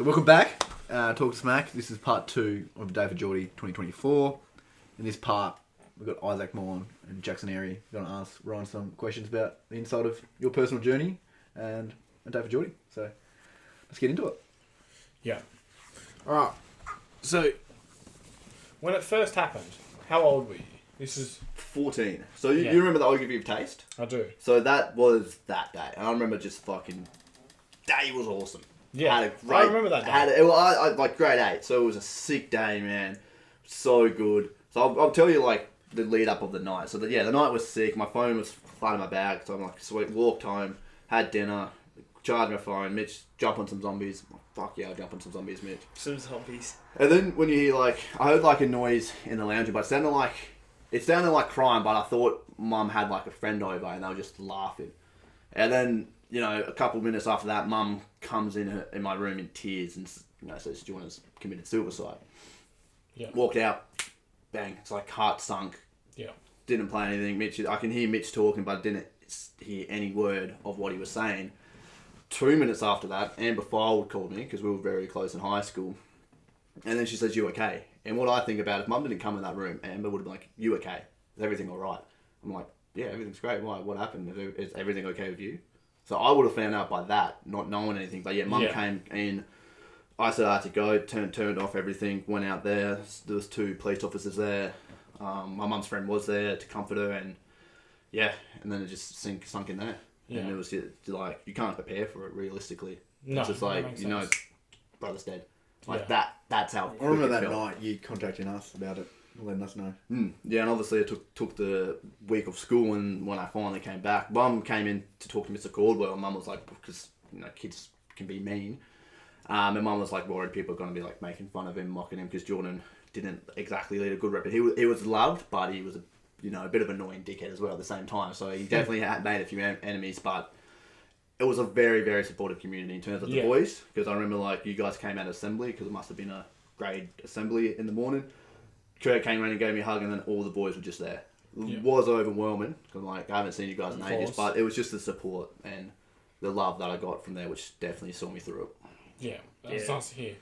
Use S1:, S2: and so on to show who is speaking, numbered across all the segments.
S1: So welcome back, Talk Smack. This is part 2 of A Day For Jordy 2024. In this part, we've got Isaac Mughan and Jaxsen Airey going to ask Ryan some questions about the inside of your personal journey and A Day For Jordy. So let's get into it.
S2: Yeah. Alright. So, when it first happened, how old were you? This is...
S1: 14. So you remember the Ogilvy of Taste?
S2: I do.
S1: So that was that day. And I remember just fucking... Day was awesome.
S2: Yeah,
S1: had a great,
S2: I remember that day.
S1: I like grade 8, so it was a sick day, man. So good. So I'll tell you like the lead up of the night. So the night was sick. My phone was flat in my bag, so I'm like, sweet. Walked home, had dinner, charged my phone. Mitch, jump on some zombies. Oh, fuck yeah, I'll jump on some zombies, Mitch.
S3: Some zombies.
S1: And then when you hear like, I heard like a noise in the lounge, but it sounded like crying. But I thought Mum had like a friend over, and they were just laughing. And then, you know, a couple of minutes after that, Mum comes in my room in tears and, you know, says Jordan's committed suicide.
S2: Yeah.
S1: Walked out, bang. It's like heart sunk.
S2: Yeah.
S1: Didn't play anything. Mitch, I can hear Mitch talking, but I didn't hear any word of what he was saying. 2 minutes after that, Amber Firewood called me because we were very close in high school. And then she says, "You okay?" And what I think about, if Mum didn't come in that room, Amber would have been like, "You okay? Is everything all right?" I'm like, "Yeah, everything's great. Why? What happened? Is everything okay with you?" So I would have found out by that, not knowing anything. But yeah, Mum came in. I said I had to go, turned off everything, went out there. There was 2 police officers there. My mum's friend was there to comfort her, and and then it just sunk in there. Yeah. And it was like, you can't prepare for it realistically.
S2: No,
S1: it's just like, you know, brother's dead. Like that's how
S4: I remember that night you contacting us about it, letting us know.
S1: Yeah, and obviously it took the week of school, and when I finally came back, Mum came in to talk to Mr. Caldwell, and Mum was like, because, you know, kids can be mean, and Mum was like worried people are going to be like making fun of him, mocking him, because Jordan didn't exactly lead a good rep. He was loved, but he was a bit of an annoying dickhead as well at the same time, so he definitely had made a few enemies, but it was a very, very supportive community in terms of the boys, because I remember like you guys came out of assembly, because it must have been a grade assembly in the morning. Kurt came around and gave me a hug, and then all the boys were just there. It was overwhelming, because like, I haven't seen you guys in ages, but it was just the support and the love that I got from there, which definitely saw me through it.
S2: Yeah, that's nice to hear.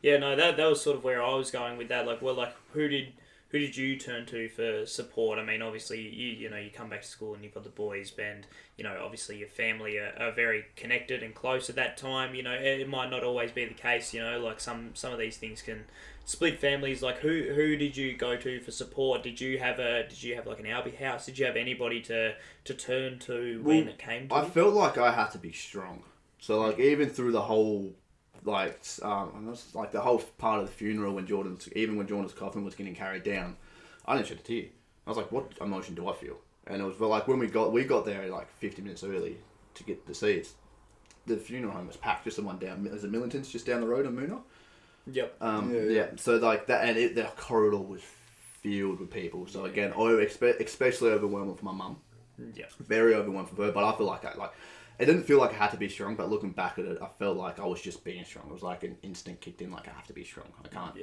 S3: Yeah, no, that was sort of where I was going with that. Like, well, like, who did you turn to for support? I mean, obviously, you come back to school and you've got the boys band. You know, obviously your family are very connected and close at that time. You know, it might not always be the case. You know, like some of these things can split families. Like, who did you go to for support? Did you have like an Albie house? Did you have anybody to turn to when it came to
S1: I
S3: it?
S1: felt like I had to be strong. So like, even through the whole like the whole part of the funeral, when Jordan's coffin was getting carried down, I didn't shed a tear. I was like, what emotion do I feel? And it was like, when we got there like 50 minutes early to get the seats, the funeral home was packed. Just the one down, there's a Millington's just down the road in Moona.
S3: Yep.
S1: So like that, and the corridor was filled with people. So again, especially overwhelming for my mum.
S3: Yeah.
S1: Very overwhelming for her, but I feel like it didn't feel like I had to be strong, but looking back at it, I felt like I was just being strong. It was like an instinct kicked in, like I have to be strong. I can't,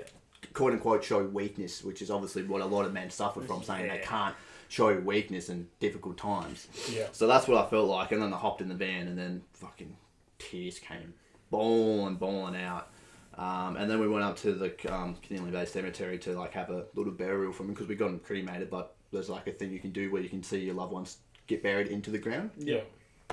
S1: quote unquote, show weakness, which is obviously what a lot of men suffer from, saying they can't show weakness in difficult times.
S2: Yeah.
S1: So that's what I felt like, and then I hopped in the van, and then fucking tears came bawling out. And then we went up to the Keneally Bay Cemetery to like have a little burial for him, because we got him cremated, but there's like a thing you can do where you can see your loved ones get buried into the ground.
S2: Yeah.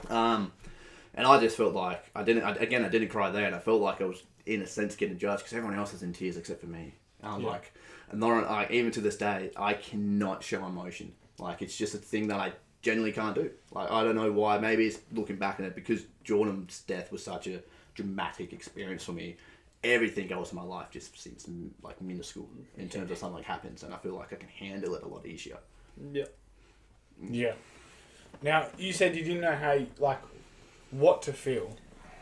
S1: And I just felt like I didn't cry there, and I felt like I was in a sense getting judged, because everyone else is in tears except for me. And I'm like, and Lauren, even to this day, I cannot show emotion. Like, it's just a thing that I genuinely can't do. Like, I don't know why. Maybe it's looking back at it, because Jordan's death was such a dramatic experience for me. Everything else in my life just seems like minuscule in terms of something like happens, and I feel like I can handle it a lot easier.
S3: Yeah.
S2: Yeah. Now, you said you didn't know how, what to feel.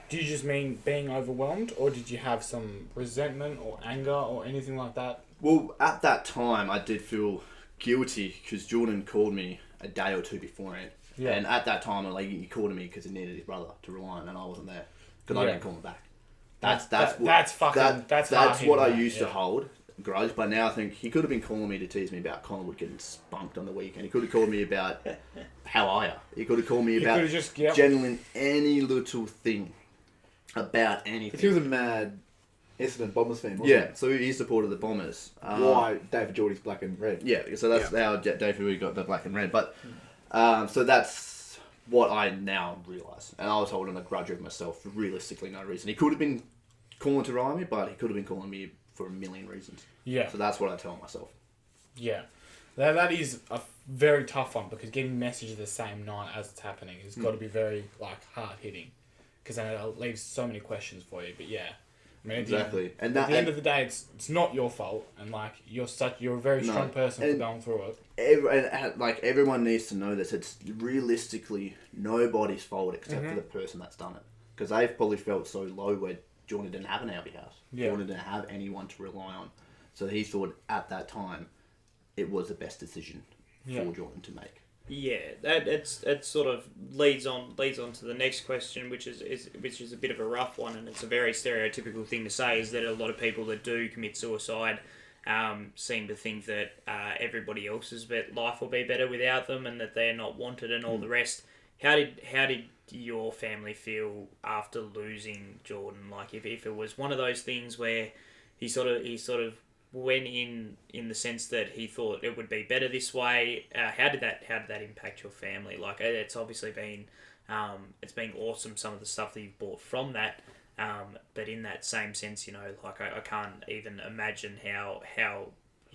S2: Do you just mean being overwhelmed, or did you have some resentment or anger or anything like that?
S1: Well, at that time, I did feel guilty, because Jordan called me a day or two beforehand. Yeah. And at that time, he called me because he needed his brother to rely on, and I wasn't there, because I didn't call him back. That's what I used to hold a grudge, but now I think he could have been calling me to tease me about Collingwood getting spunked on the weekend. He could have called me about how are you. He could have called me about genuine any little thing about anything.
S4: If he was a mad Essendon Bombers fan, wasn't
S1: Yeah, so he supported the Bombers.
S4: Why Day For Jordy's black and red.
S1: Yeah, so that's how Day For Jordy got the black and red. But so that's what I now realise. And I was holding a grudge of myself for realistically no reason. He could have been calling to rhyme me, but he could have been calling me for a million reasons.
S2: Yeah.
S1: So that's what I tell myself.
S2: Yeah. That is a very tough one because getting messages the same night as it's happening has got to be very hard hitting, because then it leaves so many questions for you. But yeah, I mean,
S1: Exactly.
S2: At the end of the day, it's not your fault, and you're a very strong person for going through it.
S1: Everyone needs to know this. It's realistically nobody's fault except for the person that's done it, because they've probably felt so low where Jordan didn't have an Albie house.
S2: Yeah.
S1: Jordan didn't have anyone to rely on, so he thought at that time it was the best decision for Jordan to make.
S3: Yeah, it sort of leads on to the next question, which is a bit of a rough one, and it's a very stereotypical thing to say, is that a lot of people that do commit suicide seem to think that everybody else's life will be better without them, and that they're not wanted, and all the rest. How did your family feel after losing Jordan? Like, if it was one of those things where he sort of went in the sense that he thought it would be better this way, how did that impact your family? Like, it's obviously been it's been awesome, some of the stuff that you've bought from that, but in that same sense, like, I can't even imagine how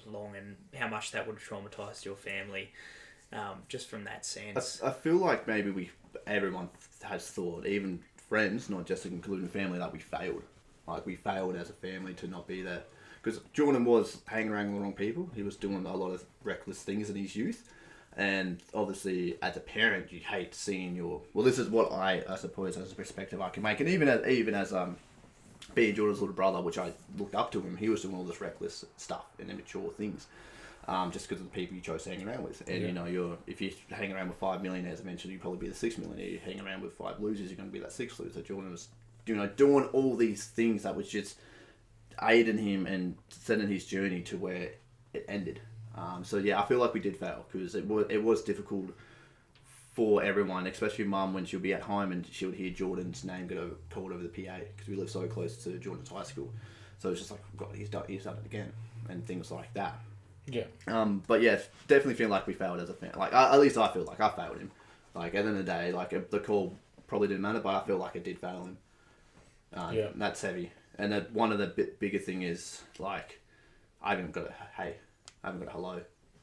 S3: long and how much that would have traumatized your family, just from that sense.
S1: I feel like maybe everyone has thought, even friends, not just including family, that we failed. Like, we failed as a family to not be there. Because Jordan was hanging around with the wrong people. He was doing a lot of reckless things in his youth. And obviously, as a parent, you hate seeing your... Well, this is what I suppose, as a perspective I can make. And even as being Jordan's little brother, which I looked up to him, he was doing all this reckless stuff and immature things. Just because of the people you chose to hang around with. And, if you hang around with 5 millionaires, eventually you'll probably be the 6 millionaire. You hang around with 5 losers, you're going to be that 6th loser. Jordan was, doing all these things that was just aiding him and setting his journey to where it ended. So yeah, I feel like we did fail, because it was difficult for everyone, especially Mum, when she'll be at home and she would hear Jordan's name get called over the PA, because we live so close to Jordan's high school. So it's just like, God, he's done it again, and things like that.
S2: Yeah.
S1: But yeah, definitely feel like we failed as a fan. Like, at least I feel like I failed him. Like, at the end of the day, like, the call probably didn't matter, but I feel like it did fail him. That's heavy. And one of the bigger thing is, like, I haven't got a hey, I haven't got a hello. I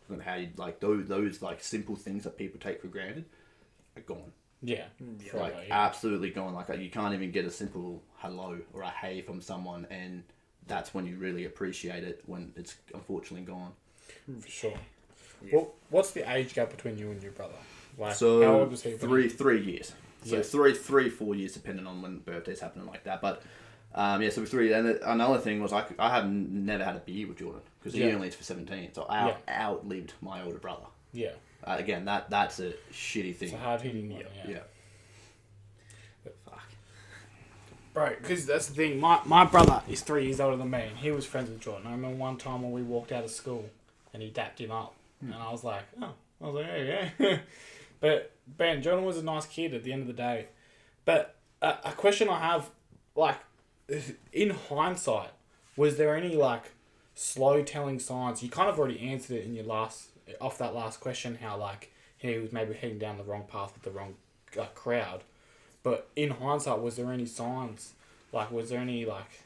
S1: haven't got a how you, like, those like simple things that people take for granted are gone.
S2: Yeah.
S1: Absolutely gone. Like, you can't even get a simple hello or a hey from someone, and that's when you really appreciate it, when it's unfortunately gone.
S2: For sure. Yeah. Well, what's the age gap between you and your brother? Like,
S1: so
S2: how old was he?
S1: 3 years. So
S2: Yeah.
S1: 3-4 years, depending on when birthdays happen and like that. But so 3. And another thing was, I have never had a beer with Jordan, because he only is for 17. So I outlived my older brother.
S2: Yeah.
S1: Again, that's a shitty thing.
S2: It's a hard hitting one.
S1: Yeah.
S2: But fuck. Bro, because that's the thing. My brother is 3 years older than me, and he was friends with Jordan. I remember one time when we walked out of school, and he dapped him up, and I was like, yeah. But Ben, Jordan was a nice kid at the end of the day. But a question I have, like, in hindsight, was there any like slow telling signs? You kind of already answered it in your off that last question, how like he was maybe heading down the wrong path with the wrong crowd. But in hindsight, was there any signs? Like, was there any like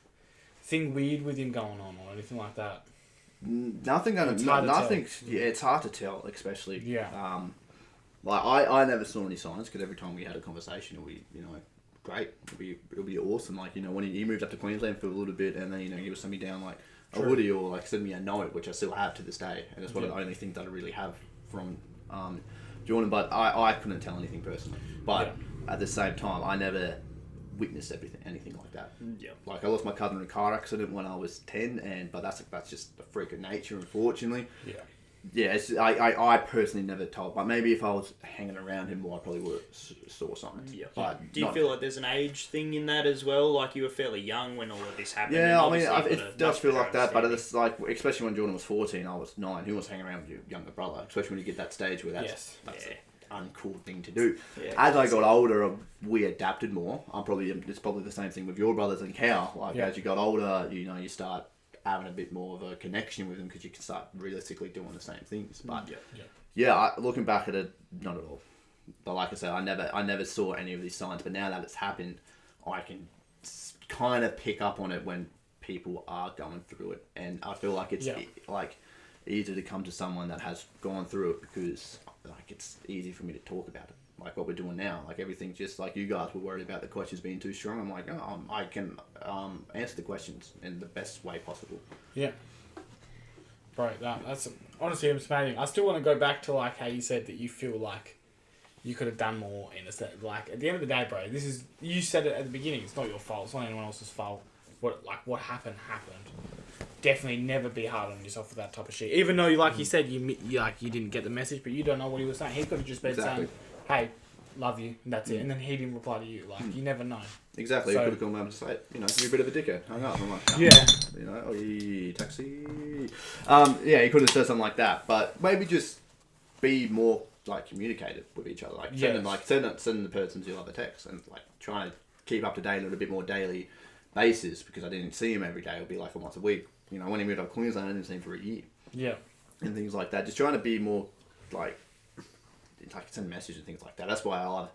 S2: thing weird with him going on or anything like that?
S1: Nothing. Nothing. Yeah, it's hard to tell, especially.
S2: Yeah.
S1: Like, I never saw any signs, because every time we had a conversation, it would be, great. It'll be awesome. Like, when he moved up to Queensland for a little bit, and then, he would send me down like a hoodie, or like send me a note, which I still have to this day, and it's one of the only things that I really have from Jordan. But I couldn't tell anything personally. But at the same time, I never witnessed anything like that.
S3: Yeah.
S1: Like, I lost my cousin in a car accident when I was 10, but that's just a freak of nature, unfortunately.
S2: Yeah.
S1: Yeah, I personally never told, but maybe if I was hanging around him more, I probably would have saw something.
S3: Yeah.
S1: But
S3: do you feel like there's an age thing in that as well? Like, you were fairly young when all of this happened.
S1: Yeah, I mean, it does feel like that, but it's like, especially when Jordan was 14, I was 9. Who wants to hang around with your younger brother? Especially when you get that stage where that's uncool thing to do.
S3: Yeah,
S1: As I got older, we adapted more. It's probably the same thing with your brothers and Cal. Like as you got older, you start having a bit more of a connection with them because you can start realistically doing the same things. But looking back at it, not at all. But like I said, I never saw any of these signs. But now that it's happened, I can kind of pick up on it when people are going through it, and I feel like it's like easier to come to someone that has gone through it because like it's easy for me to talk about it. Like what we're doing now, like everything's just like you guys were worried about the questions being too strong. I'm like, oh, I can answer the questions in the best way possible.
S2: Yeah. Right, that's honestly amazing. I still want to go back to like how you said that you feel like you could have done more in a set. Like at the end of the day, bro, you said it at the beginning. It's not your fault. It's not anyone else's fault. What happened. Definitely never be hard on yourself for that type of shit. Even though, like you said, you didn't get the message, but you don't know what he was saying. He could have just been saying, "Hey, love you," and that's it. And then he didn't reply to you. Like you never know.
S1: Exactly. So, he could have come home to say, you're a bit of a dickhead. Hung up. I'm like, taxi. He could have said something like that, but maybe just be more like communicative with each other. Like send the persons you love a text and like try to keep up to date on a bit more daily basis because I didn't see him every day. It'll be like once a week. When he moved up to Queensland, I didn't see him for a year. Yeah. And things like that. Just trying to be more like send messages and things like that. That's why I love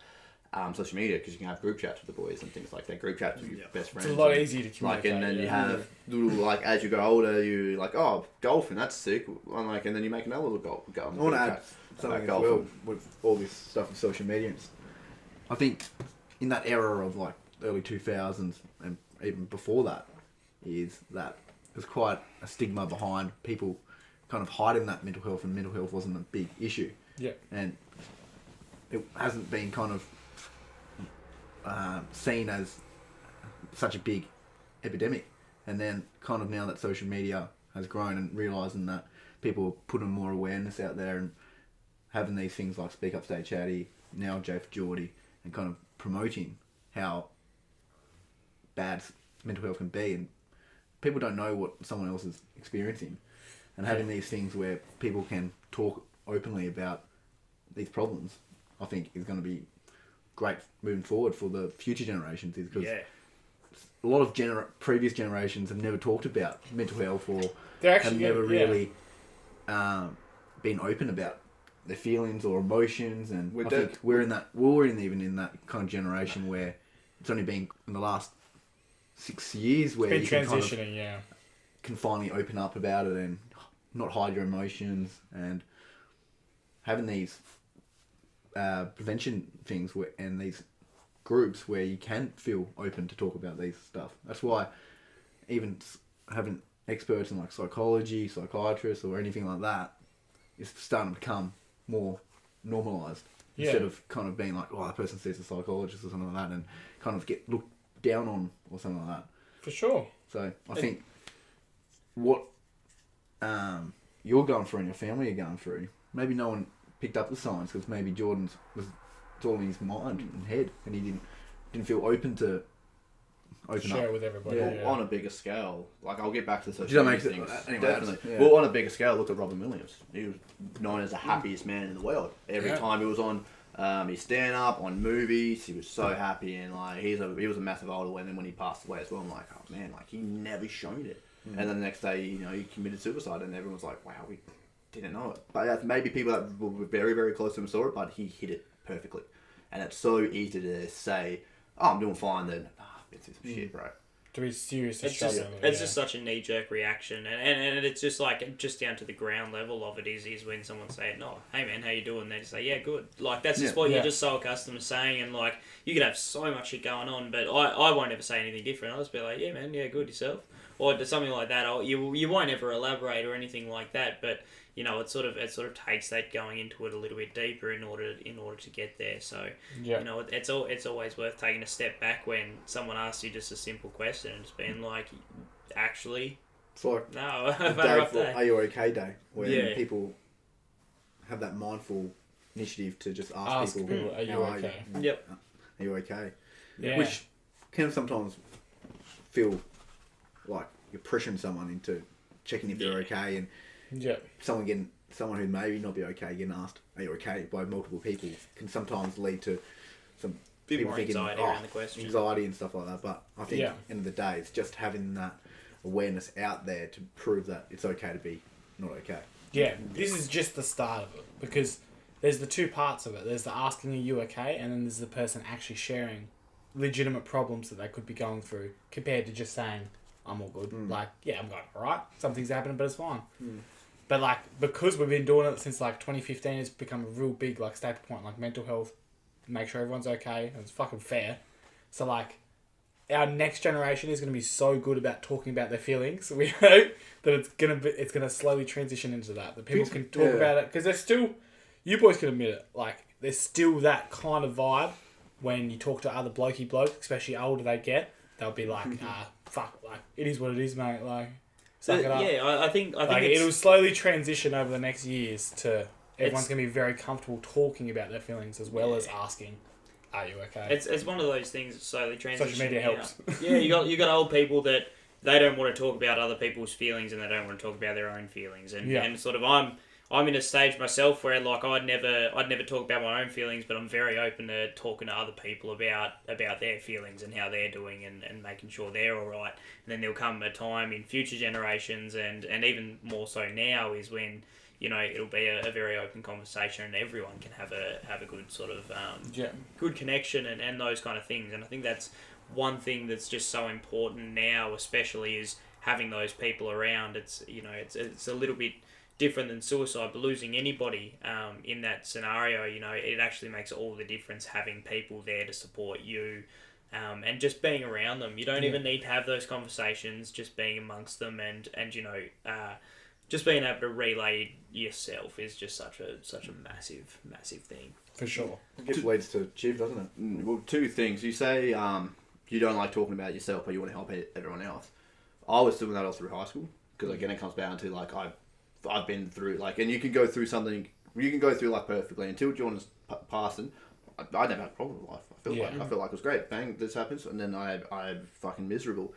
S1: social media because you can have group chats with the boys and things like that. Group chats with your best friends.
S2: It's a lot easier to communicate.
S1: And then you have little as you go older, you like golfing. That's sick. And then you make another little go.
S4: I want to add something as well with all this stuff with social media. I think in that era of like early 2000s and even before that is that there's quite a stigma behind people kind of hiding that mental health, and mental health wasn't a big issue. Yeah. And it hasn't been kind of seen as such a big epidemic. And then kind of now that social media has grown and realising that people are putting more awareness out there and having these things like Speak Up, Stay Chatty, now A Day For Jordy, and kind of promoting how bad mental health can be, and people don't know what someone else is experiencing, and having these things where people can talk openly about these problems, I think is going to be great moving forward for the future generations, because a lot of previous generations have never talked about mental health or have never really been open about their feelings or emotions, and I think we're in that kind of generation where it's only been in the last 6 years where you can can finally open up about it and not hide your emotions, and having these prevention things and these groups where you can feel open to talk about these stuff. That's why even having experts in like psychology, psychiatrists or anything like that is starting to become more normalised. Instead of kind of being like, oh, that person sees a psychologist or something like that, and kind of get looked down on or something like that.
S2: For sure.
S4: So I think what you're going through and your family are going through, maybe no one picked up the signs because maybe Jordan's was all in his mind and head, and he didn't feel open to
S2: share
S4: up
S2: with everybody.
S1: On a bigger scale, like I'll get back to the social media things.
S4: Anyway,
S1: definitely. Well, on a bigger scale, look at Robin Williams. He was known as the happiest man in the world. Every time he was on his stand up on movies, he was so happy, and like he was a massive idol. And then when he passed away as well, I'm like, oh man, like he never showed it. And then the next day, he committed suicide, and everyone's like, wow, we didn't know it. But maybe people that were very, very close to him saw it, but he hit it perfectly. And it's so easy to say, oh, I'm doing fine then. It's some shit, bro.
S2: To be serious,
S3: it's just such a knee-jerk reaction, and it's just like just down to the ground level of it is when someone say, "No, hey man, how you doing?" They just say, "Yeah, good." Like that's just what you're just so accustomed to saying, and like you could have so much shit going on, but I won't ever say anything different. I'll just be like, "Yeah, man, yeah, good yourself," or something like that. You won't ever elaborate or anything like that, but it sort of takes that going into it a little bit deeper in order to get there. So it's always worth taking a step back when someone asks you just a simple question and just being like, actually,
S4: it's like
S3: no,
S4: Are You Okay Day, where people have that mindful initiative to just ask people,
S2: are you okay?
S4: Are you okay?
S2: Yeah.
S4: Which can sometimes feel like you're pressuring someone into checking if they're okay, and
S2: Yeah.
S4: someone who maybe not be okay getting asked, "Are you okay?" by multiple people can sometimes lead to some
S3: Bit
S4: people
S3: more
S4: thinking,
S3: anxiety around the question.
S4: anxiety and stuff like that. But I think end of the day, it's just having that awareness out there to prove that it's okay to be not okay.
S2: Yeah, this is just the start of it, because there's the two parts of it. There's the asking, are you okay? And then there's the person actually sharing legitimate problems that they could be going through, compared to just saying, I'm all good. Like, yeah, I'm going alright. Something's happening, but it's fine. But, like, because we've been doing it since, like, 2015, it's become a real big, like, staple point, like, mental health, make sure everyone's okay, and it's fucking fair. So, like, our next generation is going to be so good about talking about their feelings. We hope that it's gonna slowly transition into that people can talk about it, because there's still, you boys can admit it, like there's still that kind of vibe when you talk to other blokes, especially older they get, they'll be like, fuck, like it is what it is, mate. Like, suck it up.
S3: Yeah, I think
S2: like it'll slowly transition over the next years to everyone's gonna be very comfortable talking about their feelings as well as asking, are you okay?
S3: It's one of those things that slowly transition.
S2: Social media helps.
S3: Yeah, you got old people that they don't want to talk about other people's feelings, and they don't want to talk about their own feelings. And sort of I'm in a stage myself where like I'd never talk about my own feelings, but I'm very open to talking to other people about their feelings and how they're doing, and making sure they're all right. And then there'll come a time in future generations, and even more so now, is when, you know, it'll be a very open conversation, and everyone can have a good sort of good connection and those kind of things. And I think that's one thing that's just so important now, especially, is having those people around. It's, you know, it's a little bit different than suicide, but losing anybody in that scenario, you know, it actually makes all the difference having people there to support you. And just being around them. You don't even need to have those conversations, just being amongst them, and you know, just being able to relay yourself is just such a massive thing.
S2: For sure.
S4: It just leads to Chiv, doesn't it?
S1: Well, two things. You say you don't like talking about yourself, but you want to help everyone else. I was doing that all through high school, because again, it comes down to like I've been through, like, and you can go through something, you can go through like perfectly until Jordan's passing. I never had a problem with life. I felt like it was great. Bang, this happens, and then I'm fucking miserable.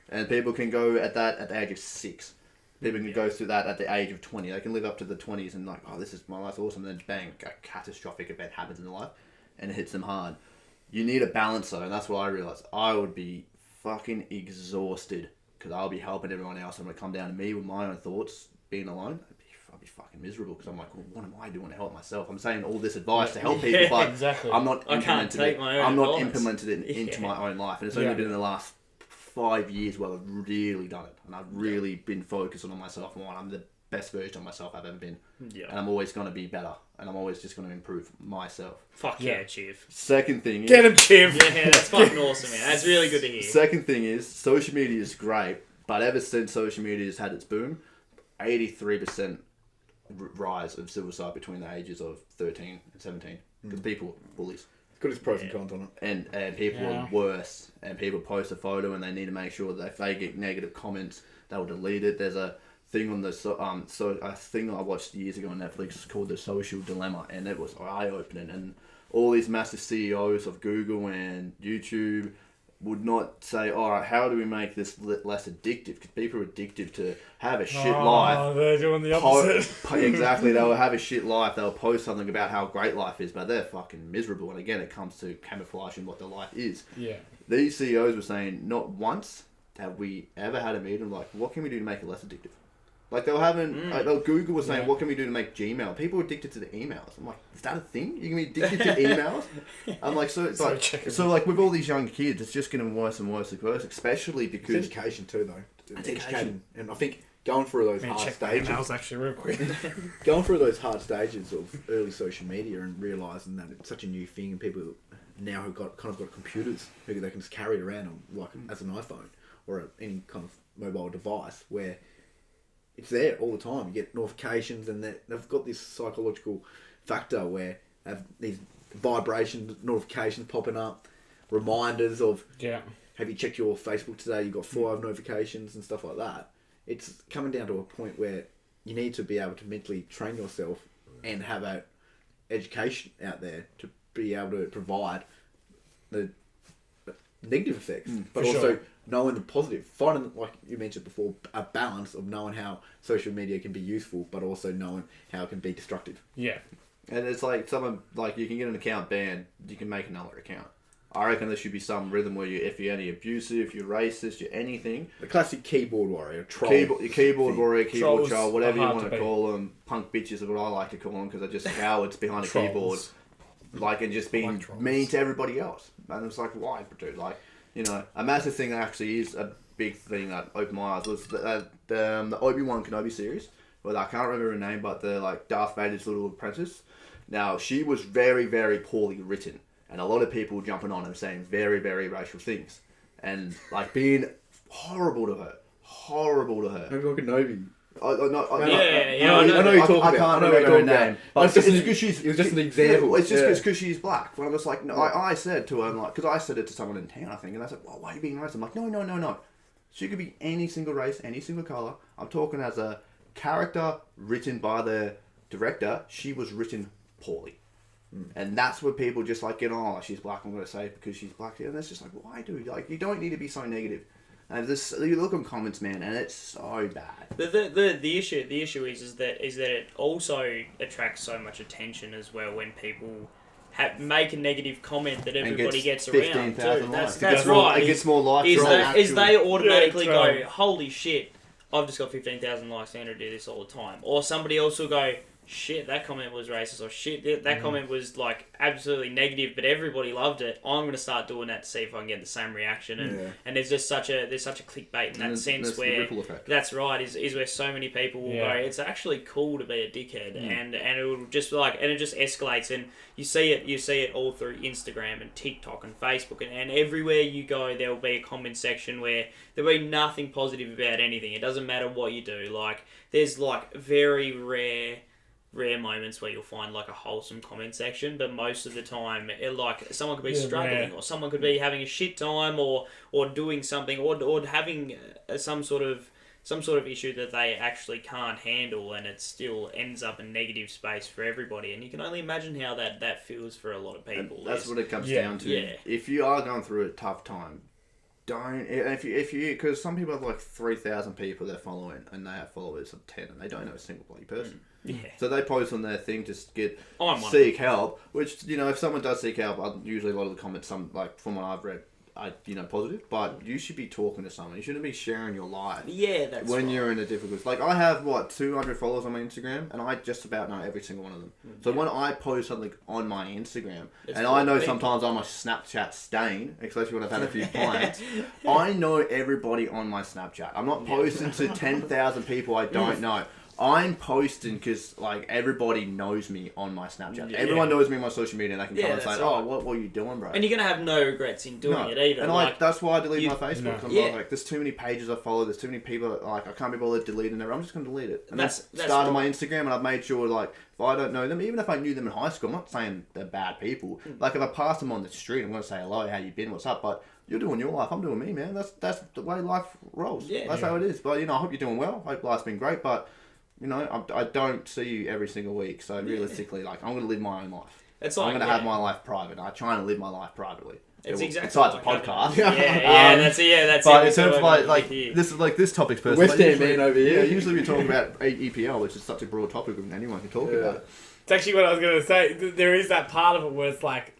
S1: And people can go at the age of 6. People can go through that at the age of 20. They can live up to the 20s and like, oh, this is my life's awesome. And then bang, a catastrophic event happens in their life, and it hits them hard. You need a balance though, and that's what I realized. I would be fucking exhausted because I'll be helping everyone else, and when it come down to me with my own thoughts, being alone, I'd be fucking miserable, because I'm like, well, what am I doing to help myself? I'm saying all this advice to help people, but
S2: exactly.
S1: I'm not
S3: I can't take my own advice.
S1: implemented it into my own life, and it's only been in the last 5 years where I've really done it, and I've really been focusing on myself more. I'm the best version of myself I've ever been, and I'm always going to be better, and I'm always just going to improve myself.
S3: Fuck yeah, Chiv.
S1: Second thing is,
S2: get him, Chiv.
S3: Yeah, that's fucking awesome, man. That's really good to hear.
S1: Second thing is, social media is great, but ever since social media has had its boom, 83% rise of suicide between the ages of 13 and 17, because people are bullies.
S4: Got its pros and cons on it.
S1: And people are worse, and people post a photo and they need to make sure that if they get negative comments, they'll delete it. There's a thing on the a thing I watched years ago on Netflix called The Social Dilemma, and it was eye-opening, and all these massive CEOs of Google and YouTube would not say, all right, how do we make this less addictive? Because people are addicted to have a shit life.
S2: Oh, they're doing the opposite.
S1: Exactly. They'll have a shit life. They'll post something about how great life is, but they're fucking miserable. And again, it comes to camouflaging what their life is.
S2: Yeah.
S1: These CEOs were saying, not once have we ever had a meeting like, what can we do to make it less addictive? Like, they were having, Google was saying, what can we do to make Gmail? People are addicted to the emails. I'm like, is that a thing? You can be addicted to emails? I'm like, so it's like with all these young kids, it's just getting worse and worse and worse, especially because...
S4: It's education too, though. It's education. And I think going through those hard stages...
S2: emails actually real quick.
S4: Going through those hard stages of early social media and realising that it's such a new thing, and people now who've got computers who they can just carry it around like as an iPhone or any kind of mobile device where... it's there all the time. You get notifications, and they've got this psychological factor where they have these vibration notifications popping up, reminders of, have you checked your Facebook today? You've got 5 notifications and stuff like that. It's coming down to a point where you need to be able to mentally train yourself and have a education out there to be able to provide the negative effects, but also knowing the positive, finding, like you mentioned before, a balance of knowing how social media can be useful, but also knowing how it can be destructive.
S2: Yeah.
S1: And it's like someone, like, you can get an account banned, you can make another account. I reckon there should be some rhythm where if you're any abusive, you're racist, you're anything.
S4: The classic keyboard warrior, troll.
S1: Keyboard warrior, keyboard
S2: Trolls
S1: troll, whatever you
S2: are hard
S1: want
S2: to
S1: to
S2: beat.
S1: call them. Punk bitches is what I like to call them because they're just cowards behind a
S2: Trolls.
S1: keyboard. Like, and just being
S2: trolls.
S1: mean to everybody else. And it's like, why, dude? Like, you know, a massive thing that actually is a big thing that opened my eyes was the Obi-Wan Kenobi series. Well, I can't remember her name, but the, like, Darth Vader's little apprentice. Now, she was very, very poorly written. And a lot of people jumping on and saying very, very racial things. And, like, being horrible to her. Horrible to her.
S4: Obi-Wan Kenobi.
S1: I know
S4: I know you're talking about.
S1: I can't
S4: I know
S1: remember
S4: you're
S1: her
S4: talking
S1: name.
S4: about.
S1: But
S4: It's
S1: it's because she's...
S4: It was just an example.
S1: It's just because she's black. But I'm just like, no, I said to her, I'm like, because I said it to someone in town, I think, and I said, well, why are you being racist? I'm like, no. She could be any single race, any single colour. I'm talking as a character written by the director. She was written poorly. And that's where people just like get on, like, she's black, I'm going to say it because she's black. And it's just like, why, dude? Like, you don't need to be so negative. And this, you look on comments, man, and it's so bad.
S3: The issue is that it also attracts so much attention as well when people make a negative comment that everybody gets around.
S1: 15,000 likes.
S3: That's right.
S1: It gets more likes.
S3: Is they automatically
S2: Yeah,
S3: go, holy shit, I've just got 15,000 likes, Andrew do this all the time. Or somebody else will go, shit, that comment was racist, or shit, that comment was like absolutely negative, but everybody loved it. I'm going to start doing that to see if I can get the same reaction. And there's just such a clickbait in that sense where that's right is where so many people will go, it's actually cool to be a dickhead, and it will just like, and it just escalates, and you see it all through Instagram and TikTok and Facebook, and everywhere you go there will be a comment section where there'll be nothing positive about anything. It doesn't matter what you do. Like, there's like very rare moments where you'll find like a wholesome comment section, but most of the time like someone could be struggling, or someone could be having a shit time, or doing something, or having some sort of issue that they actually can't handle, and it still ends up in negative space for everybody. And you can only imagine how that feels for a lot of people.
S1: And that's what it comes down to.
S3: Yeah.
S1: If you are going through a tough time, don't, if you because some people have like 3,000 people they're following, and they have followers of 10, and they don't know a single bloody person.
S3: Yeah.
S1: So they post on their thing, just
S3: seek
S1: help. Which, you know, if someone does seek help, usually a lot of the comments, like from what I've read, are, you know, positive. But you should be talking to someone. You shouldn't be sharing your life.
S3: Yeah, that's
S1: when
S3: right.
S1: you're in a difficult. Like, I have 200 followers on my Instagram, and I just about know every single one of them. So when I post something on my Instagram, and I know sometimes I'm a Snapchat stain, especially when I've had a few pints, I know everybody on my Snapchat. I'm not posting to 10,000 people I don't know. I'm posting because, like, everybody knows me on my Snapchat.
S3: Yeah.
S1: Everyone knows me on my social media, and they can come and say,
S3: that's
S1: "Oh,
S3: right.
S1: what are you doing, bro?"
S3: And you're gonna have no regrets in doing it either.
S1: And
S3: like,
S1: that's why I delete my Facebook.
S2: No.
S1: I'm like, there's too many pages I follow. There's too many people. Like, I can't be bothered deleting them. I'm just gonna delete it. And that's started my Instagram, and I've made sure, like, if I don't know them, even if I knew them in high school, I'm not saying they're bad people. Like, if I pass them on the street, I'm gonna say hello, how you been, what's up, but. You're doing your life, I'm doing me, man. That's the way life rolls.
S3: Yeah.
S1: That's how it is. But, you know, I hope you're doing well. I hope life's been great, but, you know, I don't see you every single week. So realistically, like, I'm going to live my own life.
S3: It's like,
S1: I'm going to have my life private. I try and live my life privately.
S3: It's exactly
S1: besides
S3: like
S1: the podcast.
S3: that's it.
S1: But in terms of like this topic's personal.
S4: West Ham man over here.
S1: Yeah, usually we talk about EPL, which is such a broad topic and anyone can talk about it.
S2: It's actually what I was going to say. There is that part of it where it's like,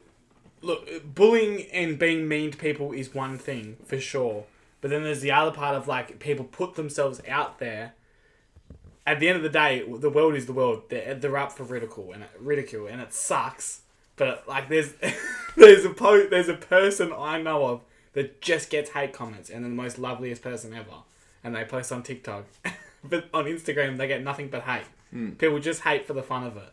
S2: look, bullying and being mean to people is one thing, for sure. But then there's the other part of, like, people put themselves out there. At the end of the day, the world is the world. They're up for ridicule, and it sucks. But, like, there's a person I know of that just gets hate comments, and they're the most loveliest person ever. And they post on TikTok. But on Instagram, they get nothing but hate. People just hate for the fun of it.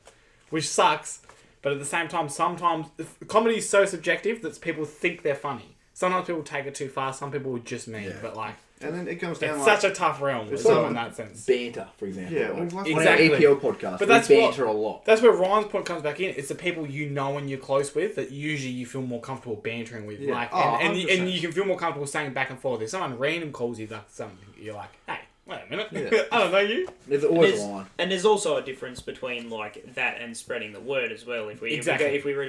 S2: Which sucks. But at the same time, sometimes comedy is so subjective that people think they're funny. Sometimes people take it too far. Some people are just mean. But, like,
S1: and then it comes down
S2: it's
S1: like
S2: such a tough realm with
S1: so
S2: in that sense.
S4: Banter, for example.
S1: Yeah,
S4: like,
S1: well,
S2: exactly.
S4: On our APL podcast,
S2: But
S4: we
S2: that's
S4: banter a lot.
S2: That's where Ryan's point comes back in. It's the people you know and you're close with that usually you feel more comfortable bantering with.
S1: Yeah.
S2: Like,
S1: Oh,
S2: and
S1: 100%.
S2: you can feel more comfortable saying back and forth. If someone random calls you something, you're like, hey, Wait a minute.
S1: Yeah.
S2: I don't know you.
S4: There's always a line.
S3: And there's also a difference between like that and spreading the word as well. If we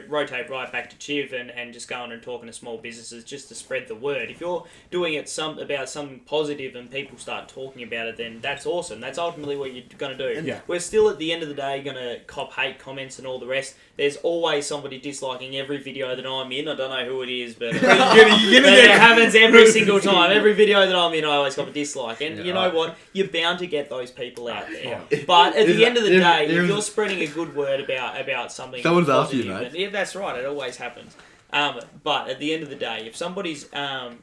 S3: rotate right back to Chiv and just going and talking to small businesses just to spread the word. If you're doing it about something positive and people start talking about it, then that's awesome. That's ultimately what you're going to do.
S2: Yeah.
S3: We're still at the end of the day going to cop hate comments and all the rest. There's always somebody disliking every video that I'm in. I don't know who it is, but
S2: you're gonna
S3: it happens every single time. Every video that I'm in, I always got a dislike. And you know what? You're bound to get those people out there. But at the end of the day, if you're spreading a good word about something,
S4: someone's after you,
S3: positive,
S4: mate.
S3: yeah, that's right. It always happens. But at the end of the day, if somebody's,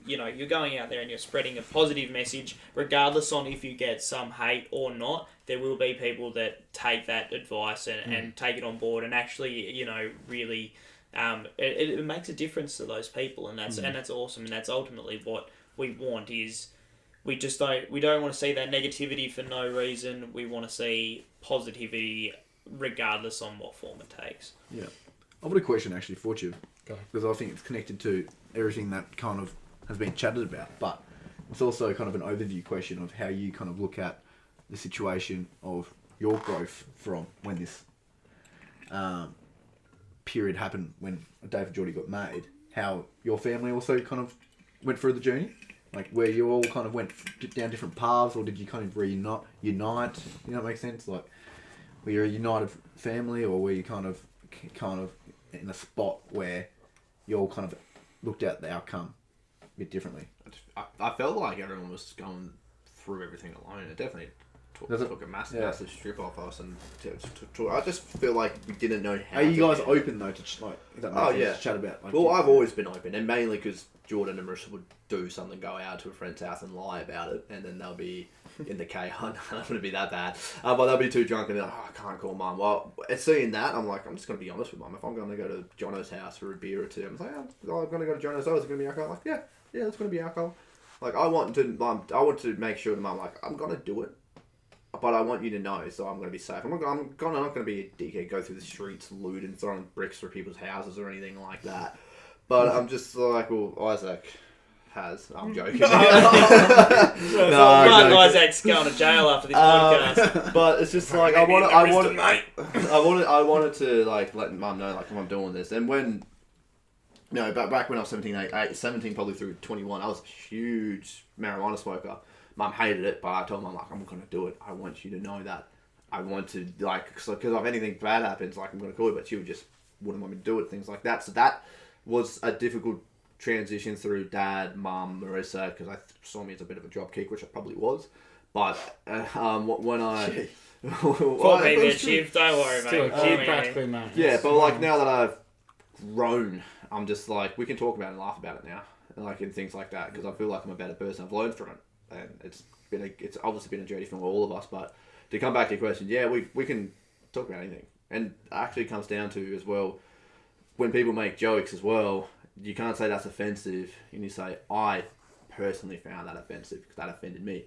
S3: you're going out there and you're spreading a positive message, regardless on if you get some hate or not, there will be people that take that advice and take it on board and actually, really, it makes a difference to those people, and that's awesome, and that's ultimately what we want is. We don't want to see that negativity for no reason. We want to see positivity regardless on what form it takes.
S4: Yeah. I've got a question actually for you.
S2: Go.
S4: Because I think it's connected to everything that kind of has been chatted about. But it's also kind of an overview question of how you kind of look at the situation of your growth from when this period happened when A Day For Jordy got made. How your family also kind of went through the journey. Like, where you all kind of went down different paths, or did you kind of unite? You know what makes sense? Like, were you a united family, or were you kind of in a spot where you all kind of looked at the outcome a bit differently?
S1: I felt like everyone was going through everything alone. It definitely took a massive strip off us, and I just feel like we didn't know how.
S4: Are you guys open though to to chat about? Like,
S1: well, I've always been open, and mainly because Jordan and Marissa would do something, go out to a friend's house and lie about it, and then they'll be in the K. I'm not going to be that bad, but they'll be too drunk and they're like, I can't call mum. Well, seeing that, I'm like, I'm just going to be honest with mum. If I'm going to go to Jono's house for a beer or two, I'm like, I'm going to go to Jono's. Oh, is it going to be alcohol? I'm like, yeah, it's going to be alcohol. Like, I want to make sure to mum, like, I'm going to do it, but I want you to know, so I'm going to be safe. I'm not going to be a dickhead, go through the streets, loot and throwing bricks through people's houses or anything like that. But I'm just like, well, Isaac has. I'm joking.
S3: Isaac's going to jail after this podcast.
S1: But it's just like I wanted to like let mum know like I'm doing this, and when back when I was 17 probably through 21, I was a huge marijuana smoker. Mum hated it, but I told mum like I'm gonna do it. I want you to know that. I want to because if anything bad happens, like I'm gonna call you, but she wouldn't want me to do it, things like that. So that was a difficult transition through Dad, Mum, Marissa, because I saw me as a bit of a dropkick, which I probably was. But when I...
S3: Poor baby, Chief, don't worry, mate.
S2: Chief practically, man.
S1: Yeah, but like now that I've grown, I'm just like, we can talk about it and laugh about it now, and things like that, because I feel like I'm a better person. I've learned from it, and it's obviously been a journey for all of us. But to come back to your question, yeah, we can talk about anything, and it actually comes down to as well, when people make jokes as well, you can't say that's offensive, and you say, I personally found that offensive because that offended me.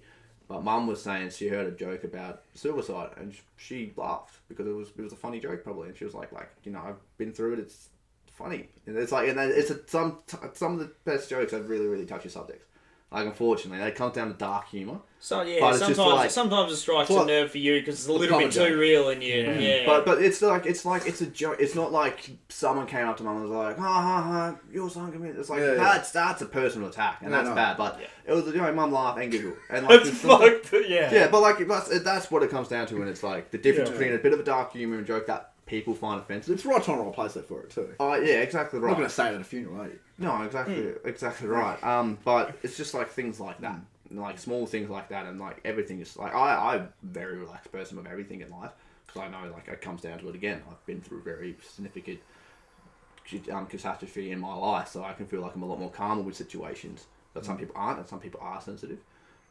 S1: But Mum was saying she heard a joke about suicide, and she laughed because it was a funny joke probably, and she was like I've been through it, it's funny, and it's like, and it's some of the best jokes that really really touch your subjects. Like, unfortunately, they come down to dark humour.
S3: So yeah, sometimes it strikes a nerve for you because it's a little bit too real, and
S1: But it's a joke. It's not like someone came up to Mum and was like, ha, your son committed. It's like that's a personal attack, and that's bad. But it was Mum laugh and giggle, and like
S2: it's fucked.
S1: Yeah, but like that's what it comes down to, and it's like the difference between a bit of a dark humour and joke that people find offensive.
S4: It's the right time to replace that for it too.
S1: Oh yeah, exactly right.
S4: I'm not going to say it at a funeral, are you?
S1: No, exactly right. But it's just like things like that, like small things like that, and like everything is like I'm a very relaxed person with everything in life, because I know like it comes down to it again. I've been through very significant catastrophe in my life, so I can feel like I'm a lot more calmer with situations. But some people aren't, and some people are sensitive.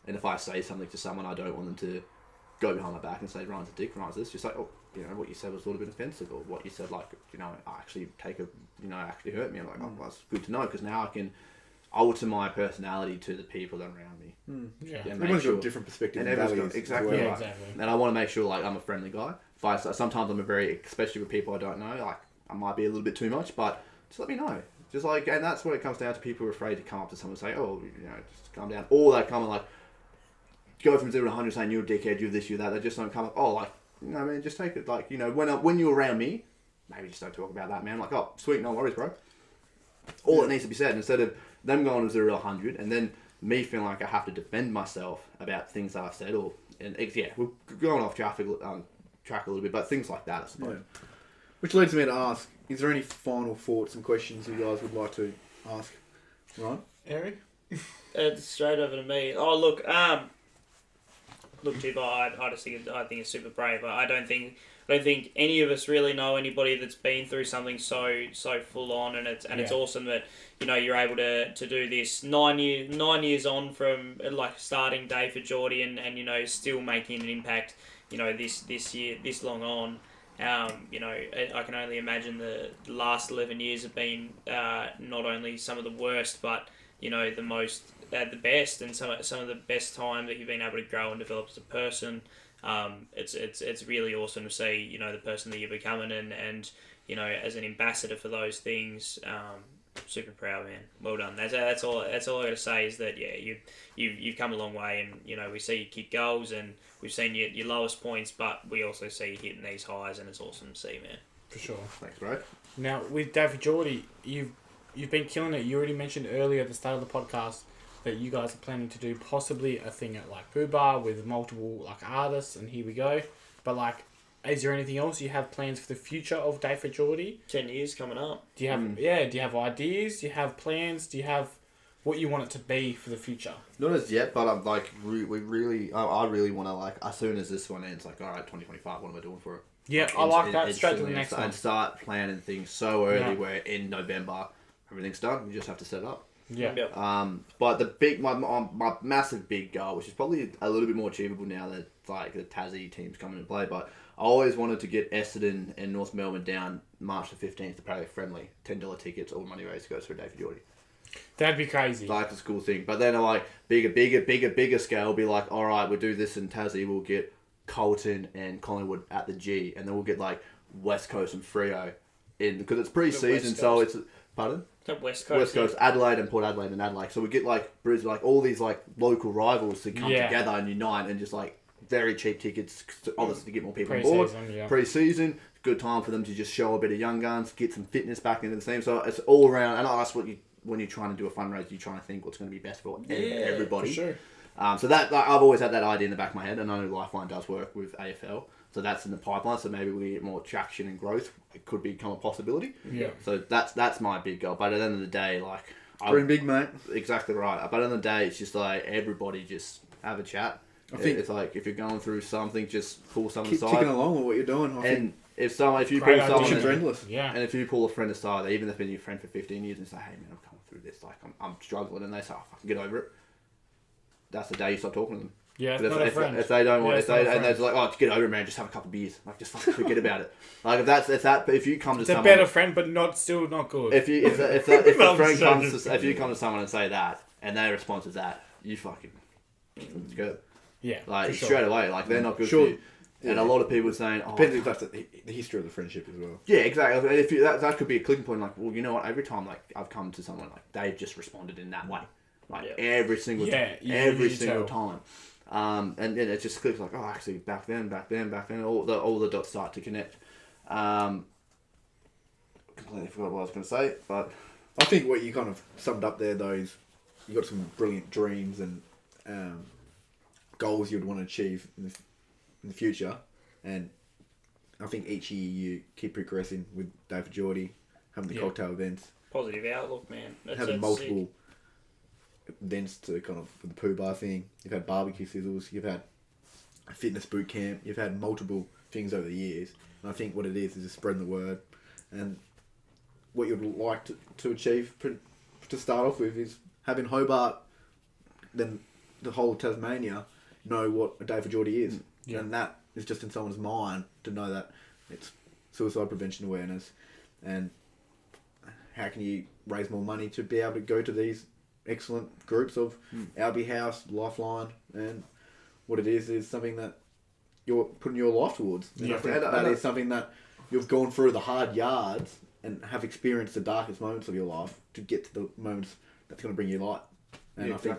S1: And if I say something to someone, I don't want them to go behind my back and say Ryan's a dick, Ryan's this. Just like, what you said was a little bit offensive, or what you said, like, actually actually hurt me. I'm like, oh, well, that's good to know, because now I can alter my personality to the people that are around me.
S2: Yeah.
S4: Everyone's got a different perspective and values.
S1: Exactly right. And I want to make sure, like, I'm a friendly guy. Sometimes I'm especially with people I don't know, like, I might be a little bit too much, but just let me know. Just like, and that's what it comes down to. People are afraid to come up to someone and say, just calm down. Or they come and like, go from 0 to 100 saying you're a dickhead, you're this, you're that. They just don't come up. Oh, like, you know, man, just take it. Like, you know, when you're around me, maybe just don't talk about that, man. Like, oh, sweet, no worries, bro. All that needs to be said, instead of them going to 0 to 100 and then me feeling like I have to defend myself about things that I've said, we're going off track a little bit, but things like that, I suppose.
S4: Yeah. Which leads me to ask, is there any final thoughts and questions you guys would like to ask? Right?
S2: Airey?
S3: It's straight over to me. Oh, look, Tibbo, I think it's super brave. I don't think any of us really know anybody that's been through something so full on, and it's awesome that, you know, you're able to do this 9 years on from like starting Day for Jordy, and you know, still making an impact, you know, this year, this long on. You know, I can only imagine the last 11 years have been not only some of the worst, but, you know, the most, the best, and some of the best time that you've been able to grow and develop as a person. It's really awesome to see, you know, the person that you're becoming, and you know, as an ambassador for those things. Super proud, man. Well done. That's all I got to say is that, yeah, you've come a long way, and you know, we see you kick goals, and we've seen your lowest points, but we also see you hitting these highs, and it's awesome to see, man.
S2: For sure.
S1: Thanks, bro.
S2: Now, with Day for Jordy, you've been killing it. You already mentioned earlier at the start of the podcast that you guys are planning to do possibly a thing at like Boo Bar with multiple like artists, and here we go. But like, is there anything else you have plans for the future of Day for Jordy?
S3: 10 years coming up.
S2: Do you have do you have ideas? Do you have plans? Do you have what you want it to be for the future?
S1: Not as yet, but I'm like, I really want to, like, as soon as this one ends, like, alright, 2025, what am I doing for it?
S2: Yeah, I like that. Straight to the next one.
S1: And start planning things so early where in November everything's done. You just have to set it up.
S2: Yeah.
S1: But my massive big goal, which is probably a little bit more achievable now that like the Tassie team's coming into play, but I always wanted to get Essendon and North Melbourne down March the 15th to play friendly. $10 tickets, all money raised goes for a Day for Jordy.
S2: That'd be crazy.
S1: Like, it's a cool thing. But then like bigger scale, be like, all right, we'll do this in Tassie. We'll get Carlton and Collingwood at the G, and then we'll get like West Coast and Freo in, because it's pre-season, so it's pardon.
S3: West Coast,
S1: Adelaide and Port Adelaide and Adelaide. So we get like Brisbane, like all these like local rivals to come together and unite, and just like very cheap tickets, obviously to get more people on board. Pre-season, good time for them to just show a bit of young guns, get some fitness back into the team. So it's all around, and that's what when you're trying to do a fundraiser, you're trying to think what's going to be best for everybody.
S2: For sure.
S1: So that I've always had that idea in the back of my head, and I know Lifeline does work with AFL. So that's in the pipeline. So maybe we get more traction and growth. It could become a possibility.
S2: Yeah.
S1: So that's my big goal. But at the end of the day, like,
S4: Dream big, mate.
S1: Exactly right. But at the end of the day, it's just like everybody just have a chat. I think it's like if you're going through something, just pull someone aside.
S4: Keep ticking along with what you're doing.
S1: If you pull someone,
S4: endless.
S1: And if you pull a friend aside, even if they've been your friend for 15 years, and say, "Hey man, I'm coming through this. Like I'm struggling," and they say, "Oh, fucking get over it." That's the day you stop talking to them.
S2: Yeah,
S1: but if they don't want, and they're like, "Oh, get over it, man. Just have a couple of beers. Like, just fucking forget about it." Like if you come to someone,
S2: a better friend, but still not good.
S1: If a friend comes if you come to someone and say that, and their response is that, you fucking, it's good.
S2: Yeah,
S1: like straight away, like they're not good for you. And a lot of people are saying, "Oh,
S4: depends if that's the history of the friendship as well."
S1: Yeah, exactly. If that could be a clicking point. Like, well, you know what? Every time like I've come to someone, like they've just responded in that way, like every single time, and then it just clicks like, oh, actually, back then, all the dots start to connect. Completely forgot what I was going to say, but
S4: I think what you kind of summed up there, though, is you got some brilliant dreams and goals you'd want to achieve in the future, and I think each year you keep progressing with Day for Jordy, having the cocktail events,
S3: positive outlook, man.
S4: Having multiple events to kind of with the Pooh Bar thing. You've had barbecue sizzles, you've had a fitness boot camp, you've had multiple things over the years, and I think what it is just spreading the word, and what you'd like to achieve to start off with is having Hobart, then the whole Tasmania know what a Day for Jordy is. Yeah. And that is just in someone's mind to know that it's suicide prevention awareness, and how can you raise more money to be able to go to these excellent groups of Albie House, Lifeline, and what it is something that you're putting your life towards. And that is something that you've gone through the hard yards and have experienced the darkest moments of your life to get to the moments that's going to bring you light. And I think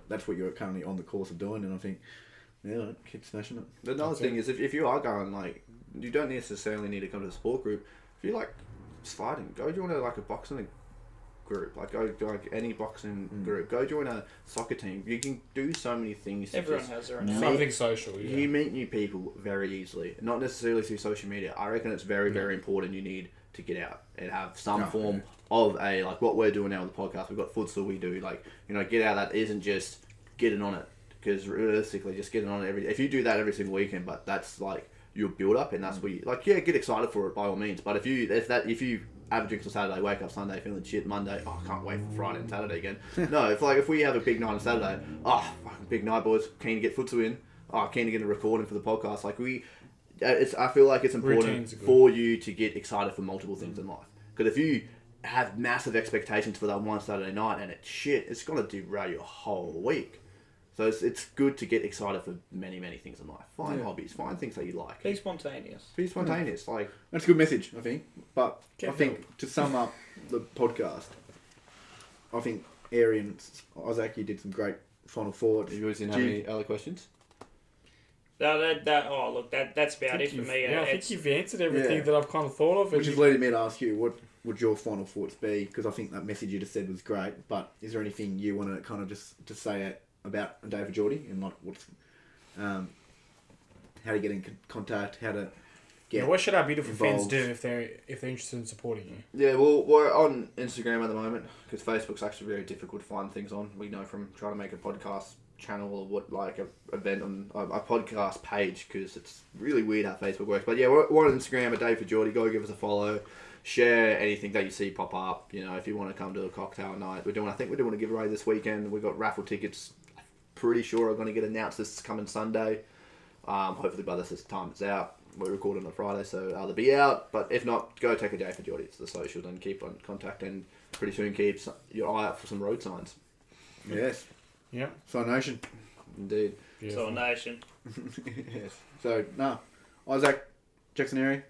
S4: that's what you're currently on the course of doing, and I think, yeah, keep smashing it.
S1: Another thing is, if you are going, like, you don't necessarily need to come to a support group. If you like fighting, go join a boxing group. Like, go like any boxing group. Go join a soccer team. You can do so many things.
S3: Everyone has their own.
S2: Something social. Yeah.
S1: You meet new people very easily, not necessarily through social media. I reckon it's very, very important. You need to get out and have some form of a, like what we're doing now with the podcast. We've got futsal. We do, like, you know, get out. That isn't just getting on it, because realistically, just getting on it if you do that every single weekend, but that's like your build up, and that's where you, like, yeah, get excited for it by all means. But if you have a drink on Saturday, wake up Sunday feeling shit, Monday, oh, I can't wait for Friday and Saturday again. No, if we have a big night on Saturday, oh, fucking big night, boys, keen to get futsal in, oh, keen to get a recording for the podcast. Like, I feel like it's important for you to get excited for multiple things in life. Because if you have massive expectations for that one Saturday night and it's shit, it's going to derail your whole week. So it's good to get excited for many, many things in life. Find hobbies, find things that you like.
S3: Be spontaneous.
S1: Be spontaneous. Like,
S4: that's a good message, I think. But I think to sum up the podcast, I think Airey and Isaac, you did some great final thoughts.
S1: You guys didn't have any other questions?
S3: No, that's about it for me.
S2: Yeah, I think you've answered everything that I've kind of thought of.
S4: Which is leading me to ask you, what would your final thoughts be? Because I think that message you just said was great, but is there anything you want to kind of just say about A Day For Jordy, and like what's, how to get in contact, how to get
S2: what should our beautiful
S4: involved.
S2: fans do if they're interested in supporting you?
S1: Yeah, well, we're on Instagram at the moment, because Facebook's actually very difficult to find things on. We know from trying to make a podcast channel or what, like a event on a podcast page, because it's really weird how Facebook works. But yeah, we're on Instagram, A Day For Jordy. Go give us a follow. Share anything that you see pop up. You know, if you want to come to a cocktail night, I think we're doing a giveaway this weekend. We've got raffle tickets. Pretty sure are going to get announced this coming Sunday. Hopefully by this time it's out. We're recording on Friday, so they'll be out. But if not, go take A Day For Jordy. It's the socials, and keep on contact, and pretty soon keep your eye out for some road signs.
S4: Yes.
S2: Yeah.
S4: Sign Nation.
S1: Indeed.
S3: So Nation.
S4: Yes. So, Isaac, Jaxsen Airey,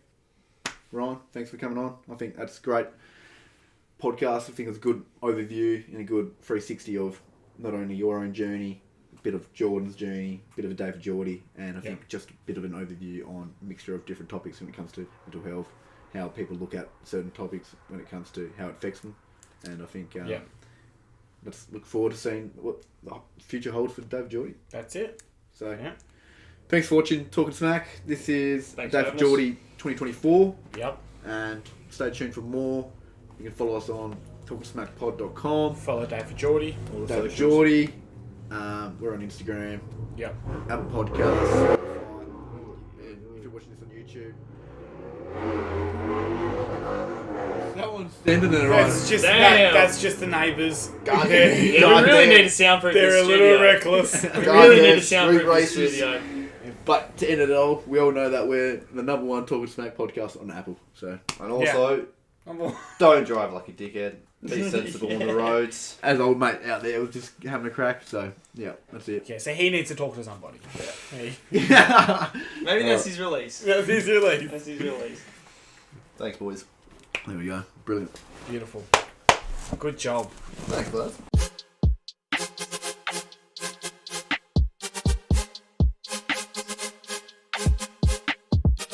S4: Ryan, thanks for coming on. I think that's a great podcast. I think it's a good overview and a good 360 of not only your own journey, a bit of Jordan's journey, a bit of A Day For Jordy, and I think just a bit of an overview on a mixture of different topics when it comes to mental health, how people look at certain topics when it comes to how it affects them. And I think let's look forward to seeing what the future holds for A Day For Jordy.
S2: That's it.
S4: So, thanks for watching Talkin Smack. This is A Day For
S3: us.
S4: Jordy 2024.
S2: Yep.
S4: And stay tuned for more. You can follow us on talkinsmackpod.com.
S2: Follow A Day For Jordy.
S4: Day For Jordy. We're on Instagram.
S2: Yep.
S4: Apple Podcasts. And if you're watching this on YouTube. That one's sending it right.
S2: That's just the neighbours.
S1: God,
S3: Yeah, we really need to soundproof
S2: They're
S3: this
S2: a little
S3: studio.
S2: reckless.
S3: We really need to
S1: Street
S3: soundproof this
S1: races.
S3: studio.
S4: But to end it all, we all know that we're the #1 Talkin Smack podcast on Apple. So,
S1: And also, don't drive like a dickhead. Be sensible on the roads.
S4: as old mate out there was just having a crack. So, yeah, that's it.
S2: Yeah, so he needs to talk to somebody. Hey.
S3: Maybe that's his release.
S2: That's his release.
S3: That's his release.
S1: Thanks, boys.
S4: There we go. Brilliant.
S2: Beautiful. Good job.
S1: Thanks, lads.